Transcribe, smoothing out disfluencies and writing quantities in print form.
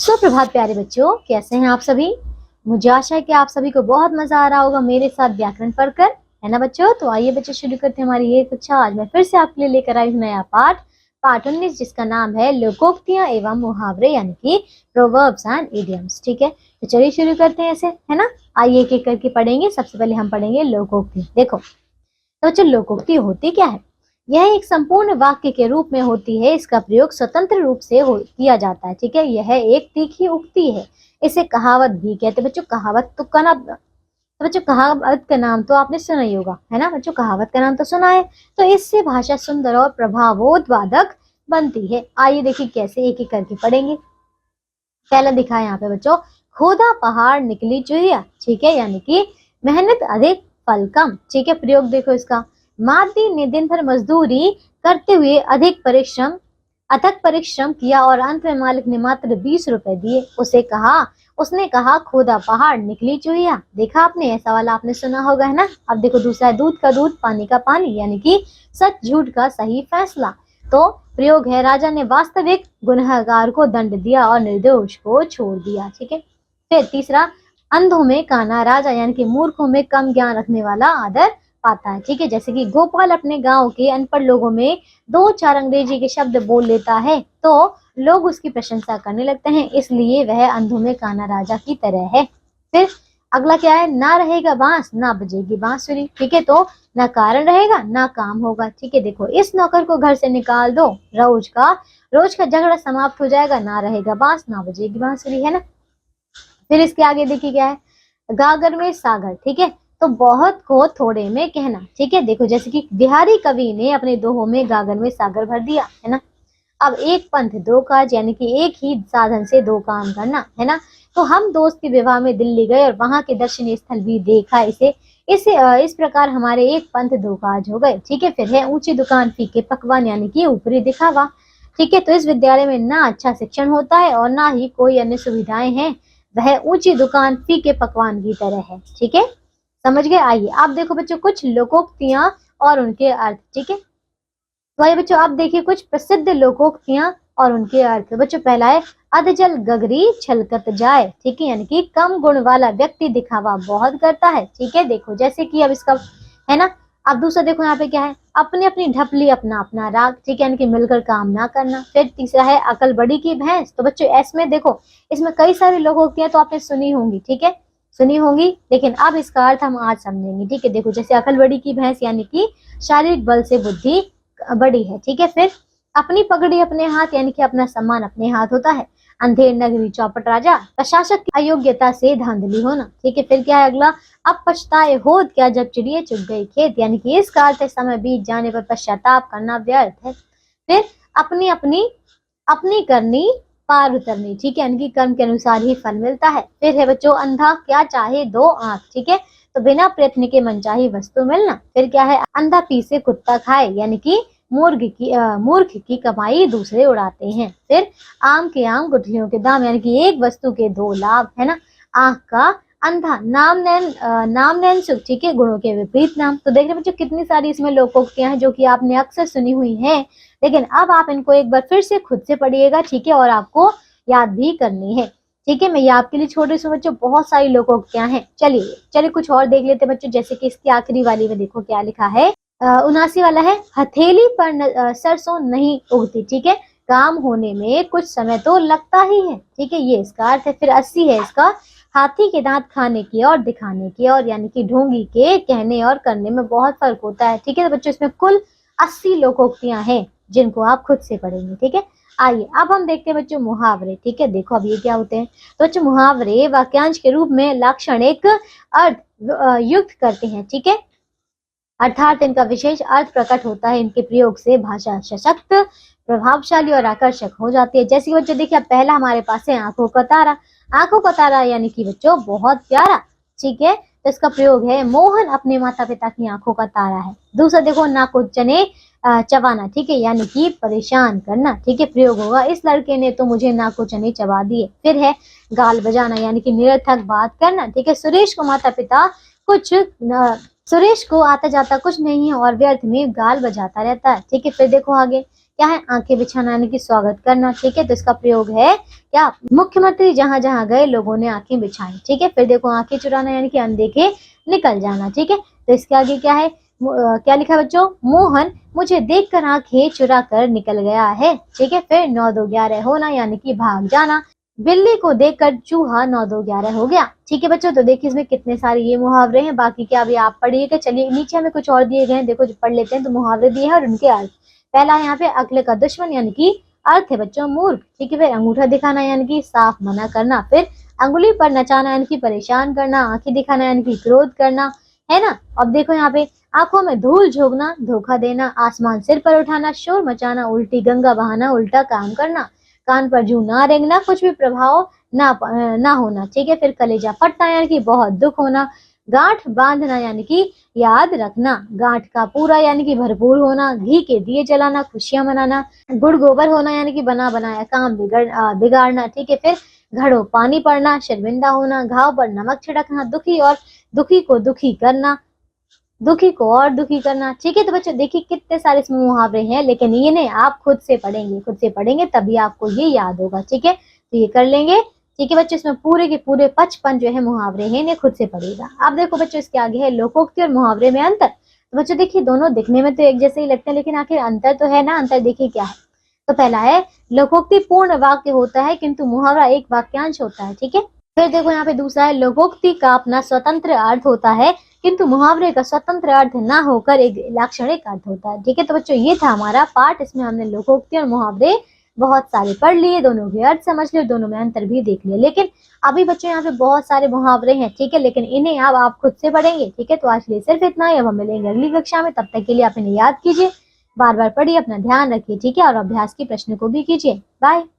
सुप्रभात प्यारे बच्चों, कैसे हैं आप सभी। मुझे आशा है कि आप सभी को बहुत मजा आ रहा होगा मेरे साथ व्याकरण पढ़कर, है ना बच्चों। तो आइए बच्चों शुरू करते हैं हमारी ये कक्षा। आज मैं फिर से आपके लिए लेकर आई हूँ नया पाठ 19, जिसका नाम है लोकोक्तियां एवं मुहावरे, यानी कि प्रोवर्ब्स एंड इडियम्स। ठीक है, तो चलिए शुरू करते हैं ऐसे, है ना। आइए एक एक करके पढ़ेंगे। सबसे पहले हम पढ़ेंगे लोकोक्ति। देखो तो बच्चों, लोकोक्ति होती क्या है। यह एक संपूर्ण वाक्य के रूप में होती है। इसका प्रयोग स्वतंत्र रूप से किया जाता है। ठीक है, यह एक तीखी उक्ति है। इसे कहावत भी कहते हैं बच्चों। कहावत तो बच्चों कहावत का नाम तो आपने सुना ही होगा, है ना बच्चों। कहावत का नाम तो सुना है। तो इससे भाषा सुंदर और प्रभावोत्पादक बनती है। आइए देखिए कैसे, एक एक करके पढ़ेंगे। पहला दिखा है यहाँ पे बच्चों, खोदा पहाड़ निकली चुहिया। ठीक है, यानी कि मेहनत अधिक फल कम। ठीक है, प्रयोग देखो इसका। मादी ने दिन भर मजदूरी करते हुए अथक परिश्रम किया और अंत में मालिक ने मात्र 20 रुपए दिए। उसने कहा खोदा पहाड़ निकली चुहिया। देखा आपने, ऐसा वाला आपने सुना होगा, है ना। अब देखो दूसरा है, दूध का दूध पानी का पानी, यानी कि सच झूठ का सही फैसला। तो प्रयोग है, राजा ने वास्तविक गुनहगार को दंड दिया और निर्दोष को छोड़ दिया। ठीक है, फिर तीसरा, अंधों में काना राजा, यानी कि मूर्खों में कम ज्ञान रखने वाला आदर पाता है। ठीक है, जैसे कि गोपाल अपने गांव के अनपढ़ लोगों में 2-4 अंग्रेजी के शब्द बोल लेता है तो लोग उसकी प्रशंसा करने लगते हैं, इसलिए वह अंधों में काना राजा की तरह है। फिर अगला क्या है, ना रहेगा बांस ना बजेगी बांसुरी। ठीक है, तो ना कारण रहेगा ना काम होगा। ठीक है, देखो इस नौकर को घर से निकाल दो, रोज का झगड़ा समाप्त हो जाएगा। ना रहेगा बांस ना बजेगी बांसुरी, है ना। फिर इसके आगे देखिए क्या है, गागर में सागर। ठीक है, तो बहुत को थोड़े में कहना। ठीक है, देखो जैसे कि बिहारी कवि ने अपने दोहों में गागर में सागर भर दिया, है ना। अब एक पंथ दो काज, यानी कि एक ही साधन से दो काम करना, है ना। तो हम दोस्त के विवाह में दिल्ली गए और वहां के दर्शनीय स्थल भी देखा। इस प्रकार हमारे एक पंथ दो काज हो गए। ठीक है, फिर है ऊंची दुकान फीके पकवान, यानी कि ऊपरी दिखावा। ठीक है, तो इस विद्यालय में ना अच्छा शिक्षण होता है और ना ही कोई अन्य सुविधाएं हैं। वह ऊंची दुकान फीके पकवान की तरह है। ठीक है, समझ गए। आइए आप देखो बच्चों कुछ लोकोक्तियां और उनके अर्थ। ठीक है, तो आइए बच्चों आप देखिए कुछ प्रसिद्ध लोकोक्तियां और उनके अर्थ। बच्चों पहला है, अधजल गगरी छलकत जाए। ठीक है, यानी कि कम गुण वाला व्यक्ति दिखावा बहुत करता है। ठीक है, देखो जैसे कि अब इसका है ना। अब दूसरा देखो यहाँ पे क्या है, अपनी अपनी ढपली अपना अपना राग। ठीक है, यानी कि मिलकर काम ना करना। फिर तीसरा है, अकल बड़ी की भैंस। तो बच्चों इसमें देखो, इसमें कई सारी लोकोक्तियां तो आपने सुनी होंगी। ठीक है, सुनी होंगी, लेकिन अब इसका अर्थ हम आज समझेंगे। ठीक है, देखो जैसे अकल बड़ी की भैंस, यानी कि शारीरिक बल से बुद्धि बड़ी है। ठीक है, फिर अपनी पगड़ी अपने हाथ, यानी कि अपना सम्मान अपने हाथ होता है। अंधेर नगरी चौपट राजा, प्रशासक की अयोग्यता से धांधली होना। ठीक है, फिर क्या है अगला, अब पछताए होत क्या जब चिड़िया चुग गई खेत, यानी कि इसका अर्थ है समय बीत जाने पर पश्चाताप करना व्यर्थ है। फिर अपनी अपनी अपनी करनी पार उतरनी। ठीक है, यानी कि कर्म के अनुसार ही फल मिलता है। फिर है बच्चों, अंधा क्या चाहे दो आंख। ठीक है, तो बिना प्रयत्न के मनचाही वस्तु मिलना। फिर क्या है, अंधा पीसे कुत्ता खाए, यानी कि मूर्ख की कमाई दूसरे उड़ाते हैं। फिर आम के आम गुठलियों के दाम, यानी कि एक वस्तु के दो लाभ, है ना। आंख का अंधा नाम नैन सुख। ठीक है, गुणों के विपरीत नाम। तो देख रहे बच्चों कितनी सारी इसमें लोकोक्तियां हैं जो कि आपने अक्सर सुनी हुई हैं, लेकिन अब आप इनको एक बार फिर से खुद से पढ़िएगा। ठीक है, और आपको याद भी करनी है। ठीक है, मैं ये आपके लिए छोटे से बच्चों बहुत सारी लोकोक्तियां हैं। चलिए कुछ और देख लेते बच्चों, जैसे कि इसकी आखिरी वाली में देखो क्या लिखा है। 79 वाला है, हथेली पर सरसों नहीं उगती। ठीक है, काम होने में कुछ समय तो लगता ही है। ठीक है, ये इसका अर्थ है। फिर 80 है इसका, हाथी के दांत खाने की और दिखाने की और, यानी कि ढोंगी के कहने और करने में बहुत फर्क होता है। ठीक है, तो बच्चों इसमें कुल 80 लोकोक्तियां हैं जिनको आप खुद से पढ़ेंगे। ठीक है, आइए अब हम देखते हैं बच्चों मुहावरे। ठीक है, देखो अब ये क्या होते हैं। तो बच्चों मुहावरे वाक्यांश के रूप में लाक्षणिक अर्थ युक्त करते हैं। ठीक है, अर्थात इनका विशेष अर्थ प्रकट होता है। इनके प्रयोग से भाषा सशक्त, प्रभावशाली और आकर्षक हो जाती है। जैसे बच्चों देखिए पहला हमारे पास है आंखों का तारा। आंखों का तारा यानी कि बच्चों बहुत प्यारा। ठीक है, तो इसका प्रयोग है, मोहन अपने माता पिता की आंखों का तारा है। दूसरा देखो, नाको चने चबाना। ठीक है, यानी कि परेशान करना। ठीक है, प्रयोग होगा, इस लड़के ने तो मुझे नाको चने चबा दिए। फिर है गाल बजाना, यानी कि निरर्थक बात करना। ठीक है, सुरेश को आता जाता कुछ नहीं है और व्यर्थ में गाल बजाता रहता है। ठीक है, फिर देखो आगे क्या है, आंखें बिछाना यानी कि स्वागत करना। ठीक है, तो इसका प्रयोग है क्या, मुख्यमंत्री जहां जहां गए लोगों ने आंखें बिछाई। ठीक है, फिर देखो आंखें चुराना यानी कि अनदेखे निकल जाना। ठीक है, तो इसके आगे क्या है, क्या लिखा है बच्चों, मोहन मुझे देखकर आंखें चुरा कर निकल गया है। ठीक है, फिर 9 2 11 होना यानी कि भाग जाना। बिल्ली को देखकर चूहा 9 2 11 हो गया। ठीक है बच्चों, तो देखिए इसमें कितने सारे ये मुहावरे हैं, बाकी क्या अभी आप पढ़िएगा। चलिए नीचे हमें कुछ और दिए गए हैं, देखो जो पढ़ लेते हैं। तो मुहावरे दिए हैं और उनके अर्थ। पहला है यहाँ पे अक्ल का दुश्मन यानी कि अर्थ है बच्चों मूर्ख। ठीक है, फिर अंगूठा दिखाना यानी कि साफ मना करना। फिर अंगुली पर नचाना यानी कि परेशान करना। आंखें दिखाना यानी कि क्रोध करना, है ना। अब देखो यहाँ पे आंखों में धूल झोंकना, धोखा देना। आसमान सिर पर उठाना, शोर मचाना। उल्टी गंगा बहाना, उल्टा काम करना। कान पर जूं ना रेंगना, कुछ भी प्रभाव ना होना। ठीक है, फिर कलेजा फटना यानी कि बहुत दुख होना। गांठ बांधना यानी कि याद रखना। गांठ का पूरा यानी कि भरपूर होना। घी के दिए जलाना, खुशियां मनाना। गुड़ गोबर होना यानी कि बना बनाया काम बिगाड़ना। ठीक है, फिर घड़ों पानी पड़ना, शर्मिंदा होना। घाव पर नमक छिड़कना। दुखी को दुखी करना, दुखी को और दुखी करना। ठीक है, तो बच्चों देखिए कितने सारे इसमें मुहावरे हैं, लेकिन ये नहीं, आप खुद से पढ़ेंगे तभी आपको ये याद होगा। ठीक है, तो ये कर लेंगे। ठीक है बच्चों, इसमें पूरे के पूरे 55 जो है मुहावरे हैं, इन्हें खुद से पढ़िएगा। अब देखो बच्चों इसके आगे है लोकोक्ति और मुहावरे में अंतर। तो बच्चों देखिए दोनों दिखने में तो एक जैसे ही लगते हैं, लेकिन आखिर अंतर तो है ना। अंतर देखिए क्या है। तो पहला है लोकोक्ति पूर्ण वाक्य होता है किंतु मुहावरा एक वाक्यांश होता है। ठीक है, फिर देखो यहाँ पे दूसरा है लोकोक्ति का अपना स्वतंत्र अर्थ होता है किंतु मुहावरे का स्वतंत्र अर्थ ना होकर एक लाक्षणिक अर्थ होता है। ठीक है, तो बच्चों ये था हमारा पाठ। इसमें हमने लोकोक्ति और मुहावरे बहुत सारे पढ़ लिए, दोनों के अर्थ समझ लिए, दोनों में अंतर भी देख लिया। लेकिन अभी बच्चों यहाँ पे बहुत सारे मुहावरे हैं। ठीक है, लेकिन इन्हें अब आप खुद से पढ़ेंगे। ठीक है, तो आज के लिए सिर्फ इतना ही। अब हम मिलेंगे अगली कक्षा में, तब तक के लिए आप इन्हें याद कीजिए, बार बार पढ़िए, अपना ध्यान रखिए। ठीक है, और अभ्यास के प्रश्न को भी कीजिए। बाय।